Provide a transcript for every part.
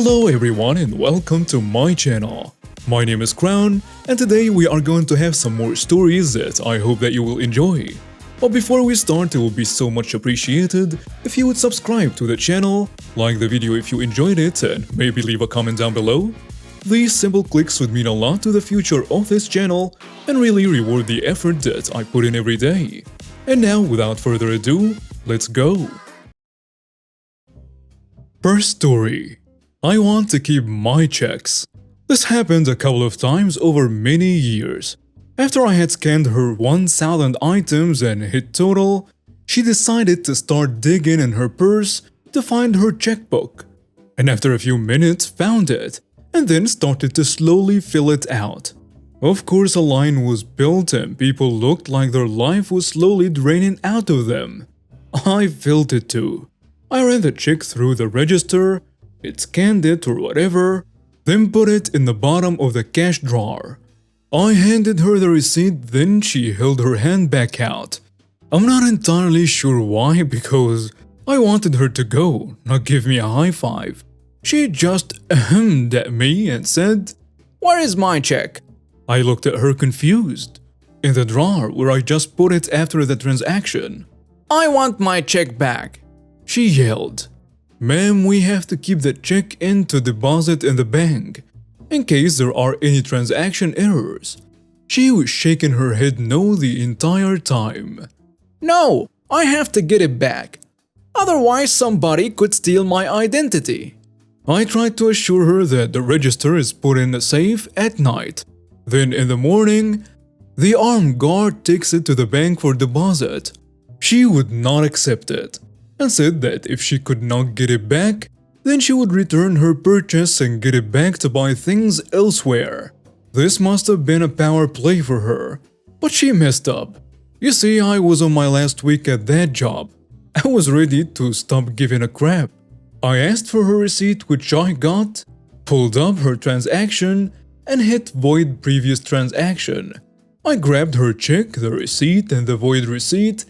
Hello everyone and welcome to my channel. My name is Crown and today we are going to have some more stories that I hope that you will enjoy. But before we start, it will be so much appreciated if you would subscribe to the channel, like the video if you enjoyed it, and maybe leave a comment down below. These simple clicks would mean a lot to the future of this channel and really reward the effort that I put in every day. And now, without further ado, let's go! First story. I want to keep my checks. This happened a couple of times over many years. After I had scanned her 1,000 items and hit total, she decided to start digging in her purse to find her checkbook. And after a few minutes found it, and then started to slowly fill it out. Of course, a line was built and people looked like their life was slowly draining out of them. I felt it too. I ran the check through the register, it scanned it or whatever, then put it in the bottom of the cash drawer. I handed her the receipt, then she held her hand back out. I'm not entirely sure why, because I wanted her to go, not give me a high five. She just ahemed at me and said, "Where is my check?" I looked at her confused. "In the drawer where I just put it after the transaction." "I want my check back," she yelled. "Ma'am, we have to keep the check in to deposit in the bank, in case there are any transaction errors." She was shaking her head no the entire time. "No, I have to get it back. Otherwise somebody could steal my identity." I tried to assure her that the register is put in a safe at night. Then in the morning, the armed guard takes it to the bank for deposit. She would not accept it and said that if she could not get it back, then she would return her purchase and get it back to buy things elsewhere. This must have been a power play for her, but she messed up. You see, I was on my last week at that job. I was ready to stop giving a crap. I asked for her receipt, which I got, pulled up her transaction, and hit void previous transaction. I grabbed her check, the receipt, and the void receipt,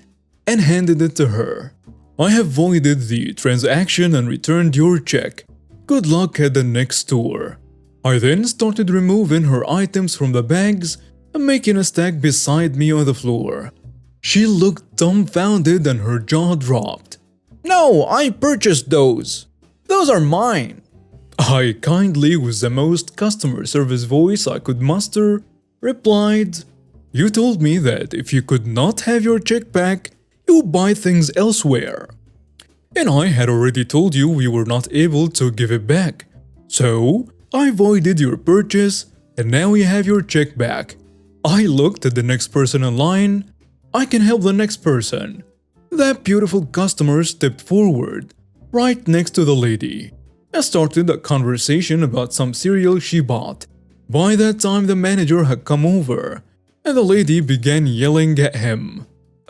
and handed it to her. "I have voided the transaction and returned your check. Good luck at the next store." I then started removing her items from the bags and making a stack beside me on the floor. She looked dumbfounded and her jaw dropped. "No, I purchased those. Those are mine." I kindly, with the most customer service voice I could muster, replied, "You told me that if you could not have your check back, you would buy things elsewhere. And I had already told you we were not able to give it back. So, I voided your purchase and now you have your check back." I looked at the next person in line. I can help the next person. That beautiful customer stepped forward, right next to the lady, and started a conversation about some cereal she bought. By that time, the manager had come over, and the lady began yelling at him.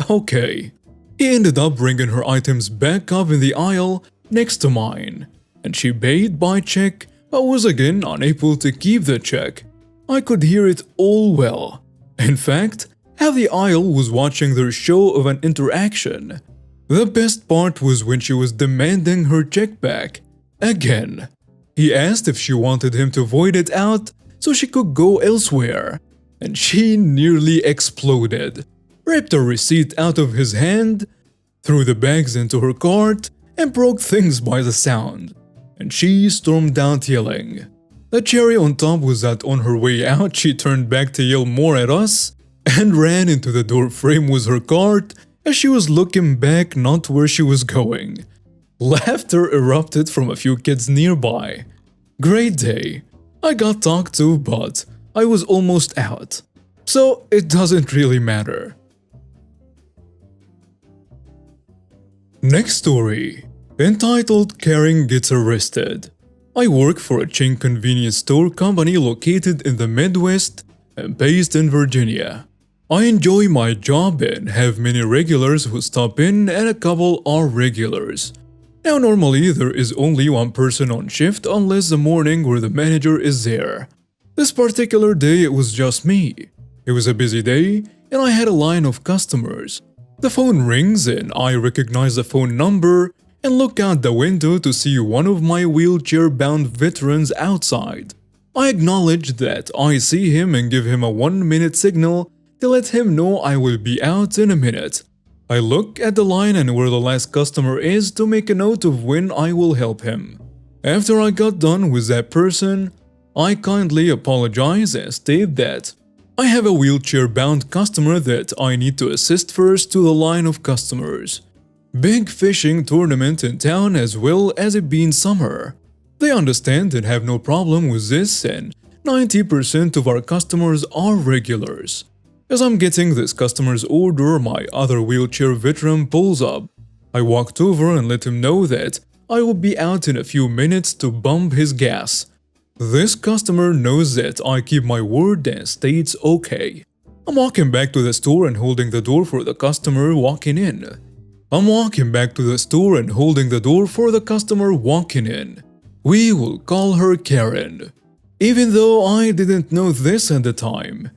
Okay. He ended up bringing her items back up in the aisle next to mine, and she paid by check but was again unable to keep the check. I could hear it all well. In fact, half the aisle was watching their show of an interaction. The best part was when she was demanding her check back. Again. He asked if she wanted him to void it out so she could go elsewhere, and she nearly exploded. Ripped a receipt out of his hand, threw the bags into her cart, and broke things by the sound. And she stormed out yelling. The cherry on top was that on her way out she turned back to yell more at us and ran into the door frame with her cart as she was looking back, not where she was going. Laughter erupted from a few kids nearby. Great day. I got talked to, but I was almost out. So it doesn't really matter. Next story. Entitled Karen Gets Arrested. I work for a chain convenience store company located in the Midwest and based in Virginia. I enjoy my job and have many regulars who stop in and a couple are regulars. Now normally there is only one person on shift unless the morning where the manager is there. This particular day it was just me. It was a busy day and I had a line of customers. The phone rings and I recognize the phone number and look out the window to see one of my wheelchair-bound veterans outside. I acknowledge that I see him and give him a 1-minute signal to let him know I will be out in a minute. I look at the line and where the last customer is to make a note of when I will help him. After I got done with that person, I kindly apologize and state that I have a wheelchair-bound customer that I need to assist first to the line of customers. Big fishing tournament in town as well as it being summer. They understand and have no problem with this, and 90% of our customers are regulars. As I'm getting this customer's order, my other wheelchair veteran pulls up. I walked over and let him know that I will be out in a few minutes to pump his gas. This customer knows that I keep my word and states okay. I'm walking back to the store and holding the door for the customer walking in. We will call her Karen. Even though I didn't know this at the time,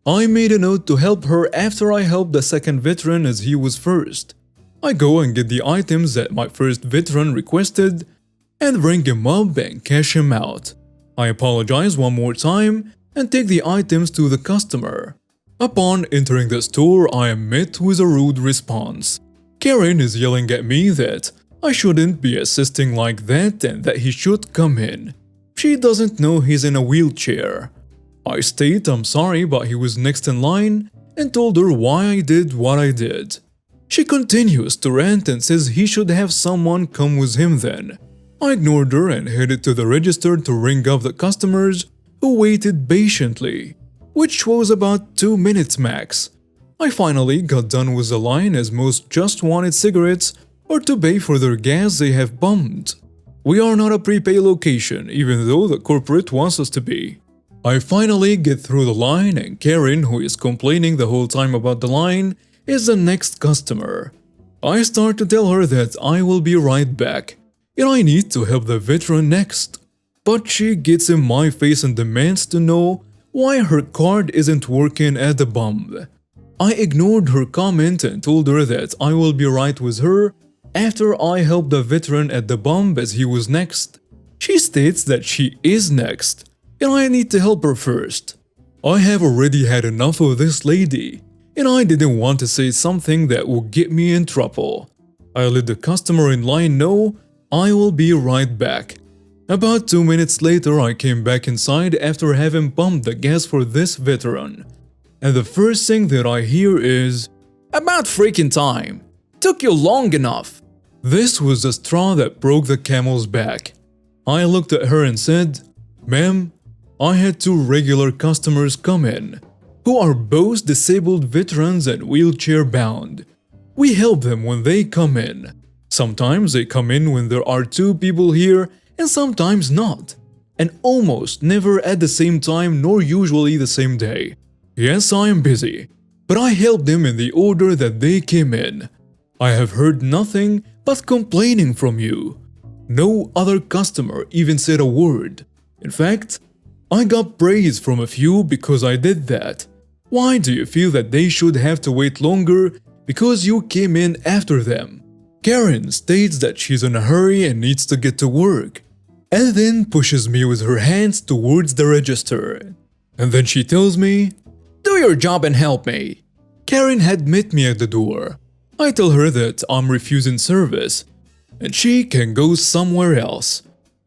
I made a note to help her after I helped the second veteran as he was first. I go and get the items that my first veteran requested and bring him up and cash him out. I apologize one more time and take the items to the customer. Upon entering the store, I am met with a rude response. Karen is yelling at me that I shouldn't be assisting like that and that he should come in. She doesn't know he's in a wheelchair. I state I'm sorry but he was next in line and told her why I did what I did. She continues to rant and says he should have someone come with him then. I ignored her and headed to the register to ring up the customers who waited patiently, which was about 2 minutes max. I finally got done with the line as most just wanted cigarettes or to pay for their gas they have pumped. We are not a prepay location even though the corporate wants us to be. I finally get through the line and Karen, who is complaining the whole time about the line, is the next customer. I start to tell her that I will be right back and I need to help the veteran next. But she gets in my face and demands to know why her card isn't working at the pump. I ignored her comment and told her that I will be right with her after I help the veteran at the pump as he was next. She states that she is next and I need to help her first. I have already had enough of this lady and I didn't want to say something that would get me in trouble. I let the customer in line know I will be right back. About 2 minutes later, I came back inside after having pumped the gas for this veteran. And the first thing that I hear is, "About freaking time! Took you long enough!" This was the straw that broke the camel's back. I looked at her and said, "Ma'am, I had 2 regular customers come in, who are both disabled veterans and wheelchair bound. We help them when they come in. Sometimes they come in when there are 2 people here and sometimes not, and almost never at the same time nor usually the same day. Yes, I am busy, but I helped them in the order that they came in. I have heard nothing but complaining from you. No other customer even said a word. In fact, I got praise from a few because I did that. Why do you feel that they should have to wait longer because you came in after them?" Karen states that she's in a hurry and needs to get to work, and then pushes me with her hands towards the register. And then she tells me, "Do your job and help me." Karen had met me at the door. I tell her that I'm refusing service, and she can go somewhere else.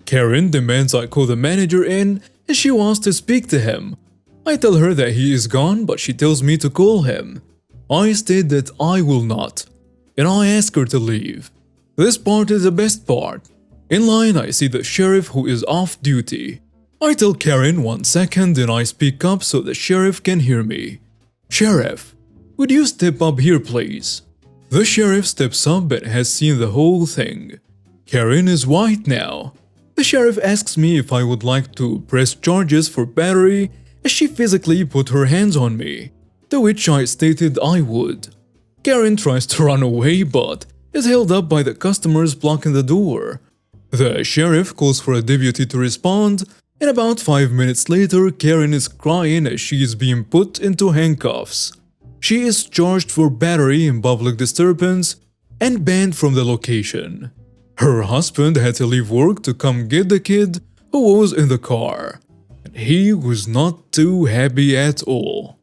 Karen demands I call the manager in and she wants to speak to him. I tell her that he is gone, but she tells me to call him. I state that I will not, and I ask her to leave. This part is the best part. In line, I see the sheriff who is off duty. I tell Karen 1 second and I speak up so the sheriff can hear me. "Sheriff, would you step up here please?" The sheriff steps up and has seen the whole thing. Karen is white now. The sheriff asks me if I would like to press charges for battery as she physically put her hands on me, to which I stated I would. Karen tries to run away but is held up by the customers blocking the door. The sheriff calls for a deputy to respond, and about 5 minutes later Karen is crying as she is being put into handcuffs. She is charged for battery and public disturbance and banned from the location. Her husband had to leave work to come get the kid who was in the car, and he was not too happy at all.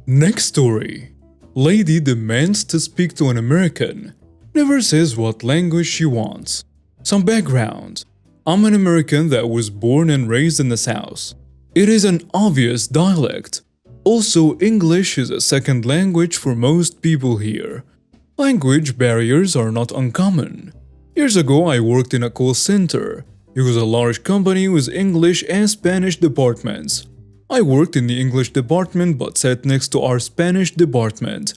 Next story. Lady demands to speak to an American, never says what language she wants. Some background. I'm an American that was born and raised in the South. It is an obvious dialect. Also, English is a second language for most people here. Language barriers are not uncommon. Years ago, I worked in a call center. It was a large company with English and Spanish departments. I worked in the English department but sat next to our Spanish department.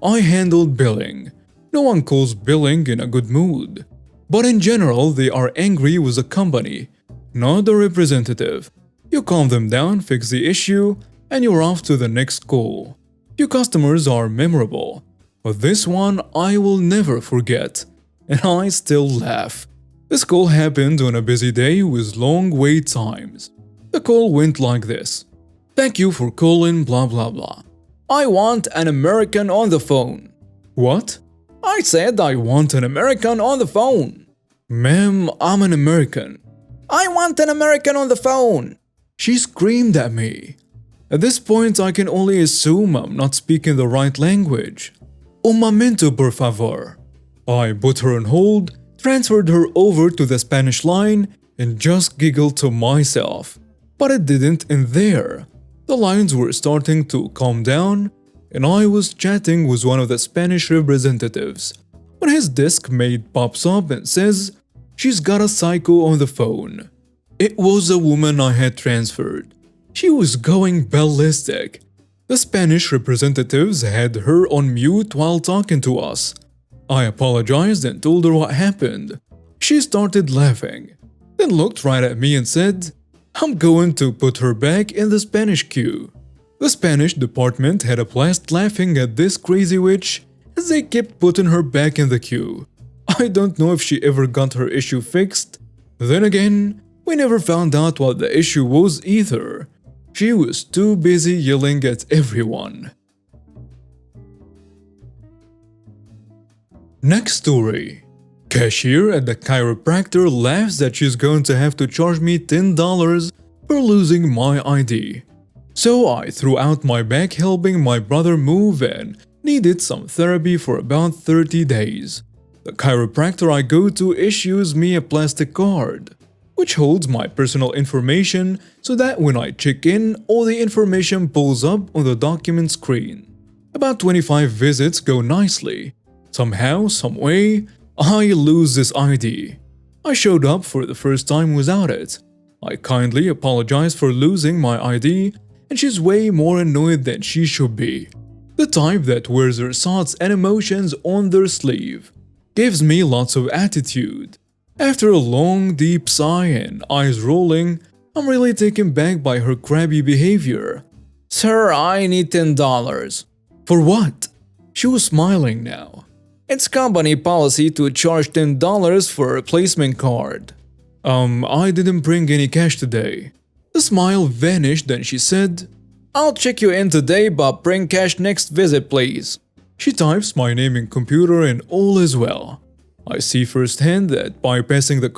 I handled billing. No one calls billing in a good mood. But in general, they are angry with the company, not the representative. You calm them down, fix the issue, and you're off to the next call. Your customers are memorable. But this one I will never forget. And I still laugh. This call happened on a busy day with long wait times. The call went like this. Thank you for calling blah blah blah. I want an American on the phone. What? I said I want an American on the phone. Ma'am, I'm an American. I want an American on the phone. She screamed at me. At this point, I can only assume I'm not speaking the right language. Un momento, por favor. I put her on hold, transferred her over to the Spanish line, and just giggled to myself. But it didn't end there. The lines were starting to calm down, and I was chatting with one of the Spanish representatives when his desk mate pops up and says, "She's got a psycho on the phone." It was a woman I had transferred. She was going ballistic. The Spanish representatives had her on mute while talking to us. I apologized and told her what happened. She started laughing, then looked right at me and said, "I'm going to put her back in the Spanish queue." The Spanish department had a blast laughing at this crazy witch as they kept putting her back in the queue. I don't know if she ever got her issue fixed. Then again, we never found out what the issue was either. She was too busy yelling at everyone. Next story. Cashier at the chiropractor laughs that she's going to have to charge me $10 for losing my ID. So I threw out my back helping my brother move and needed some therapy for about 30 days. The chiropractor I go to issues me a plastic card, which holds my personal information so that when I check in, all the information pulls up on the document screen. About 25 visits go nicely. Somehow, someway, I lose this ID. I showed up for the first time without it. I kindly apologize for losing my ID, and she's way more annoyed than she should be. The type that wears their thoughts and emotions on their sleeve. Gives me lots of attitude. After a long deep sigh and eyes rolling, I'm really taken back by her crabby behavior. "Sir, I need $10. "For what?" She was smiling now. "It's company policy to charge $10 for a replacement card." I didn't bring any cash today." The smile vanished and she said, "I'll check you in today but bring cash next visit please." She types my name in computer and all is well. I see firsthand that bypassing the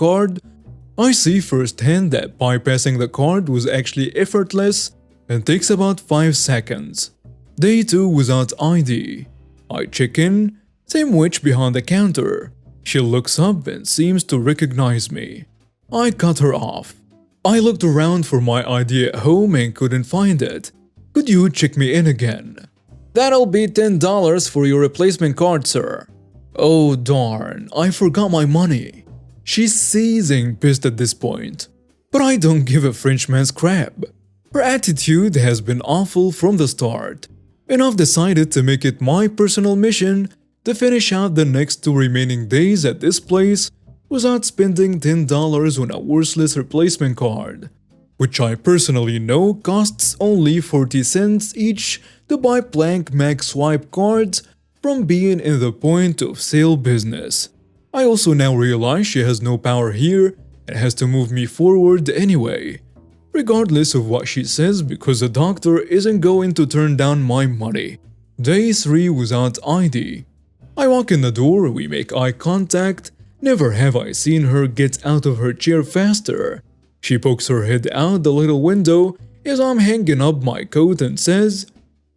card was actually effortless and takes about 5 seconds. Day 2 without ID. I check in, same witch behind the counter. She looks up and seems to recognize me. I cut her off. I looked around for my ID at home and couldn't find it. Could you check me in again? That'll be $10 for your replacement card, sir. Oh darn, I forgot my money. She's seething pissed at this point. But I don't give a Frenchman's crap. Her attitude has been awful from the start. And I've decided to make it my personal mission to finish out the next 2 remaining days at this place without spending $10 on a worthless replacement card, which I personally know costs only 40 cents each to buy blank mag swipe cards from being in the point of sale business. I also now realize she has no power here and has to move me forward anyway, regardless of what she says because the doctor isn't going to turn down my money. Day 3 without ID. I walk in the door, we make eye contact. Never have I seen her get out of her chair faster. She pokes her head out the little window as I'm hanging up my coat and says,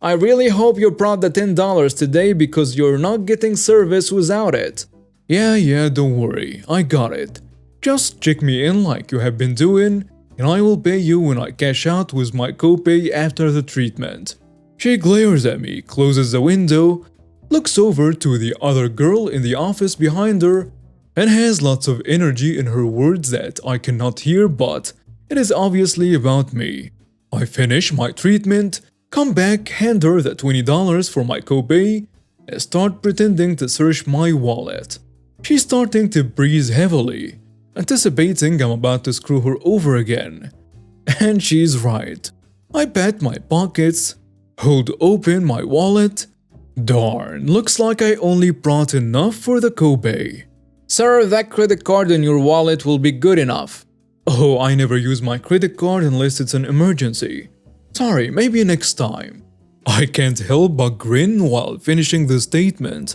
"I really hope you brought the $10 today because you're not getting service without it." Yeah, don't worry, I got it. Just check me in like you have been doing, and I will pay you when I cash out with my copay after the treatment. She glares at me, closes the window, looks over to the other girl in the office behind her, and has lots of energy in her words that I cannot hear, but it is obviously about me. I finish my treatment, come back, hand her the $20 for my copay, and start pretending to search my wallet. She's starting to breathe heavily, anticipating I'm about to screw her over again. And she's right. I pat my pockets, hold open my wallet. Darn, looks like I only brought enough for the copay. Sir, that credit card in your wallet will be good enough. Oh, I never use my credit card unless it's an emergency. Sorry, maybe next time. I can't help but grin while finishing the statement.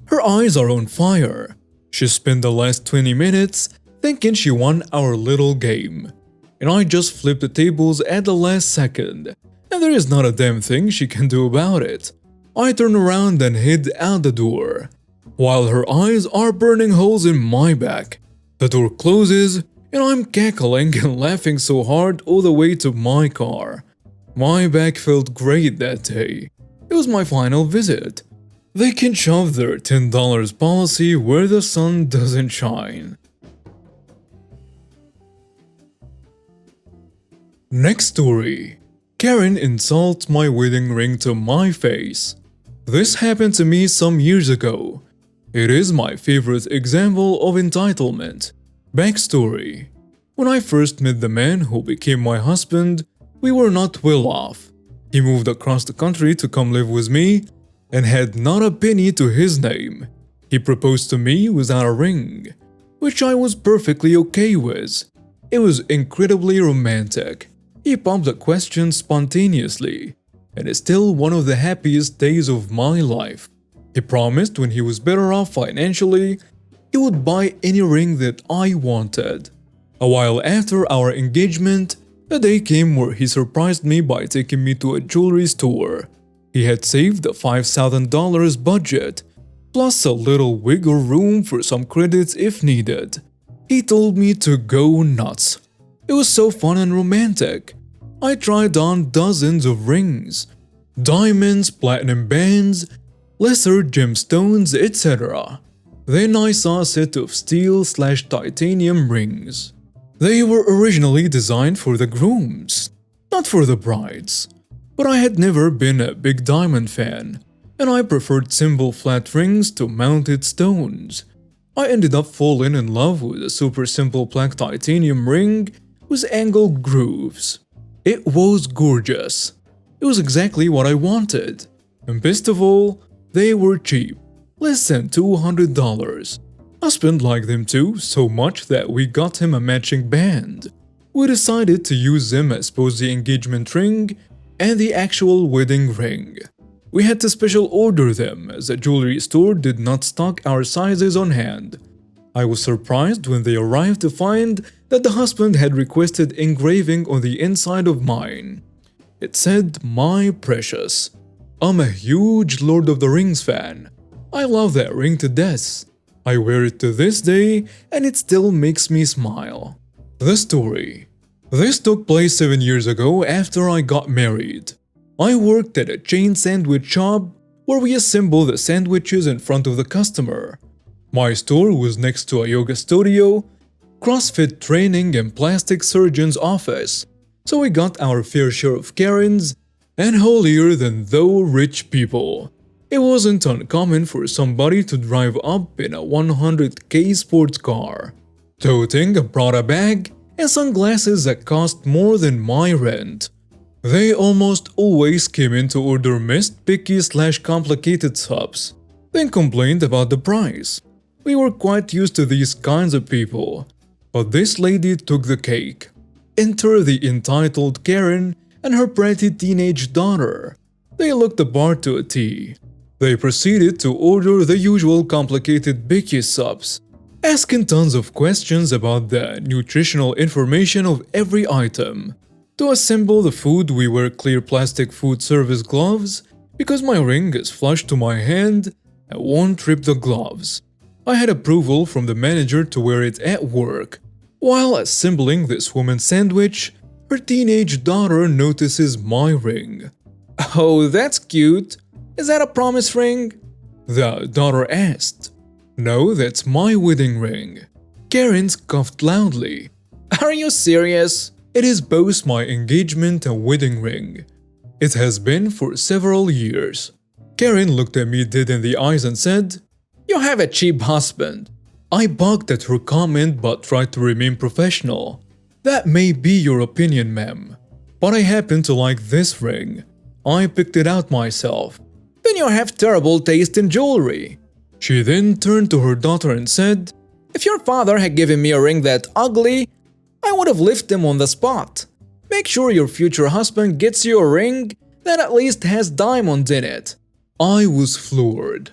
Her eyes are on fire. She spent the last 20 minutes thinking she won our little game. And I just flipped the tables at the last second. And there is not a damn thing she can do about it. I turn around and head out the door, while her eyes are burning holes in my back. The door closes, and I'm cackling and laughing so hard all the way to my car. My back felt great that day. It was my final visit. They can shove their $10 policy where the sun doesn't shine. Next story. Karen insults my wedding ring to my face. This happened to me some years ago. It is my favorite example of entitlement. Backstory. When I first met the man who became my husband, we were not well off. He moved across the country to come live with me and had not a penny to his name. He proposed to me without a ring, which I was perfectly okay with. It was incredibly romantic. He popped the question spontaneously, and is still one of the happiest days of my life. He promised when he was better off financially, he would buy any ring that I wanted. A while after our engagement, a day came where he surprised me by taking me to a jewelry store. He had saved a $5,000 budget, plus a little wiggle room for some credits if needed. He told me to go nuts. It was so fun and romantic. I tried on dozens of rings, diamonds, platinum bands, lesser gemstones, etc. Then I saw a set of steel/titanium rings. They were originally designed for the grooms, not for the brides. But I had never been a big diamond fan, and I preferred simple flat rings to mounted stones. I ended up falling in love with a super simple black titanium ring with angled grooves. It was gorgeous. It was exactly what I wanted. And best of all, they were cheap, less than $200. Husband liked them too, so much that we got him a matching band. We decided to use them as both the engagement ring and the actual wedding ring. We had to special order them as the jewelry store did not stock our sizes on hand. I was surprised when they arrived to find that the husband had requested engraving on the inside of mine. It said, "My precious." I'm a huge Lord of the Rings fan. I love that ring to death. I wear it to this day and it still makes me smile. The story. This took place 7 years ago after I got married. I worked at a chain sandwich shop where we assemble the sandwiches in front of the customer. My store was next to a yoga studio, CrossFit training and plastic surgeon's office, so we got our fair share of Karens and holier-than-thou rich people. It wasn't uncommon for somebody to drive up in a $100K sports car, toting a Prada bag and sunglasses that cost more than my rent. They almost always came in to order missed, picky/complicated subs, then complained about the price. We were quite used to these kinds of people, but this lady took the cake. Enter the entitled Karen and her pretty teenage daughter. They looked the part to a T. They proceeded to order the usual complicated Bicky subs, asking tons of questions about the nutritional information of every item. To assemble the food, we wear clear plastic food service gloves because my ring is flush to my hand and won't rip the gloves. I had approval from the manager to wear it at work. While assembling this woman's sandwich, her teenage daughter notices my ring. Oh, that's cute. Is that a promise ring? The daughter asked. No, that's my wedding ring. Karen scoffed loudly. Are you serious? It is both my engagement and wedding ring. It has been for several years. Karen looked at me dead in the eyes and said, You have a cheap husband. I bugged at her comment but tried to remain professional. That may be your opinion, ma'am, but I happen to like this ring. I picked it out myself. Then you have terrible taste in jewelry. She then turned to her daughter and said, If your father had given me a ring that ugly, I would have left him on the spot. Make sure your future husband gets you a ring that at least has diamonds in it. I was floored.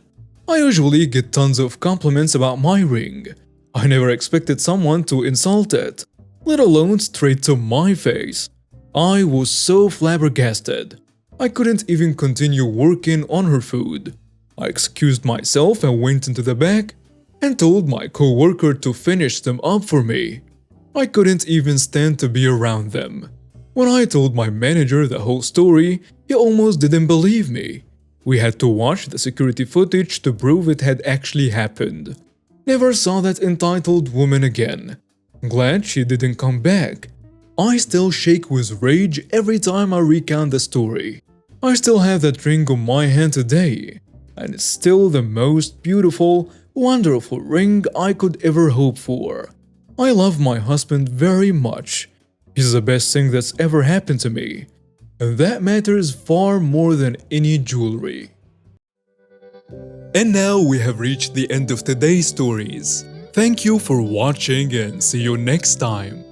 I usually get tons of compliments about my ring. I never expected someone to insult it, let alone straight to my face. I was so flabbergasted. I couldn't even continue working on her food. I excused myself and went into the back and told my co-worker to finish them up for me. I couldn't even stand to be around them. When I told my manager the whole story, he almost didn't believe me. We had to watch the security footage to prove it had actually happened. Never saw that entitled woman again. Glad she didn't come back. I still shake with rage every time I recount the story. I still have that ring on my hand today, and it's still the most beautiful, wonderful ring I could ever hope for. I love my husband very much. He's the best thing that's ever happened to me, and that matters far more than any jewelry. And now we have reached the end of today's stories. Thank you for watching and see you next time.